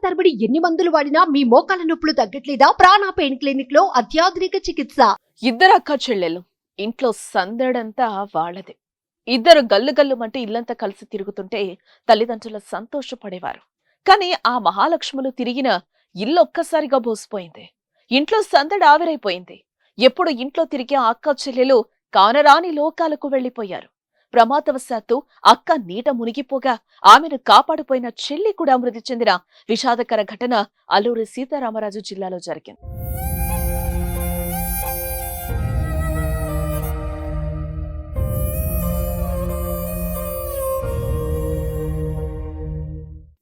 తరబడి ఎన్ని మందులు వాడినా మీ మోకాల నొప్పులు తగ్గట్లేదా? ప్రాణ పెయిన్ క్లినిక్ లో అత్యాధునిక చికిత్స. ఇద్దరు అక్క చెల్లెలు ఇంట్లో సందడంతా వాళ్ళదే. ఇద్దరు గల్లు గల్లుమంటే ఇల్లంతా కలిసి తిరుగుతుంటే తల్లిదండ్రులు సంతోషపడేవారు. కానీ ఆ మహాలక్ష్ములు తిరిగిన ఇల్లు ఒక్కసారిగా బోసిపోయింది. ఇంట్లో సందడి ఆవిరైపోయింది. ఎప్పుడు ఇంట్లో తిరిగే ఆ అక్క చెల్లెలు కానరాని లోకాలకు వెళ్లిపోయారు. ప్రమాదవశాత్తు అక్క నీట మునిగిపోగా ఆమెను కాపాడిపోయిన చెల్లి కూడా మృతి చెందిన విషాదకర ఘటన అల్లూరి సీతారామరాజు జిల్లాలో జరిగింది.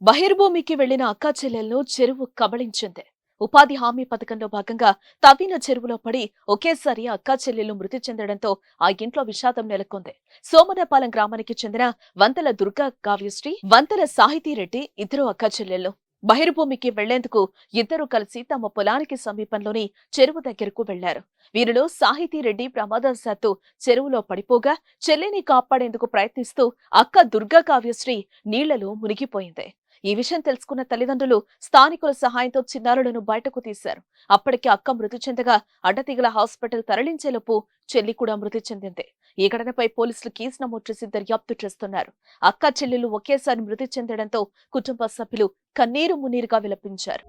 బహిర్భూమికి వెళ్లిన అక్కా చెల్లెలను చెరువు కబళించింది. ఉపాధి హామీ పథకంలో భాగంగా తవ్విన చెరువులో పడి ఒకేసారి అక్కా చెల్లెలు మృతి చెందడంతో ఆ ఇంట్లో విషాదం నెలకొంది. సోమనపాలెం గ్రామానికి చెందిన వంతల దుర్గా కావ్యశ్రీ, వంతల సాహితీరెడ్డి ఇద్దరు అక్కా చెల్లెళ్ళు. బహిర్భూమికి వెళ్లేందుకు ఇద్దరు కలిసి తమ పొలానికి సమీపంలోని చెరువు దగ్గరకు వెళ్లారు. వీరిలో సాహితీరెడ్డి ప్రమాదవశాత్తు చెరువులో పడిపోగా చెల్లిని కాపాడేందుకు ప్రయత్నిస్తూ అక్క దుర్గా కావ్యశ్రీ నీళ్లలో మునిగిపోయింది. ఈ విషయం తెలుసుకున్న తల్లిదండ్రులు స్థానికుల సహాయంతో చిన్నారులను బయటకు తీశారు. అప్పటికే అక్క మృతి చెందగా అడ్డతీగల హాస్పిటల్ తరలించేలోపు చెల్లి కూడా మృతి చెందింది. ఈ ఘటనపై పోలీసులు కేసు నమోదు చేసి దర్యాప్తు చేస్తున్నారు. అక్క చెల్లెలు ఒకేసారి మృతి చెందడంతో కుటుంబ సభ్యులు కన్నీరు మున్నీరుగా విలపించారు.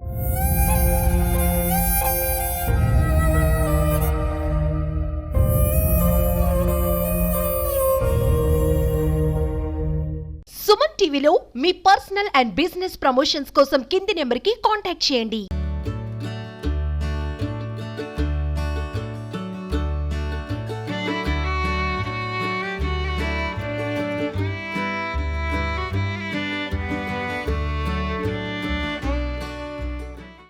సుమన్ టీవీలో మీ పర్సనల్ అండ్ బిజినెస్ ప్రమోషన్స్ కోసం కింది నెంబర్కి కాంటాక్ట్ చేయండి.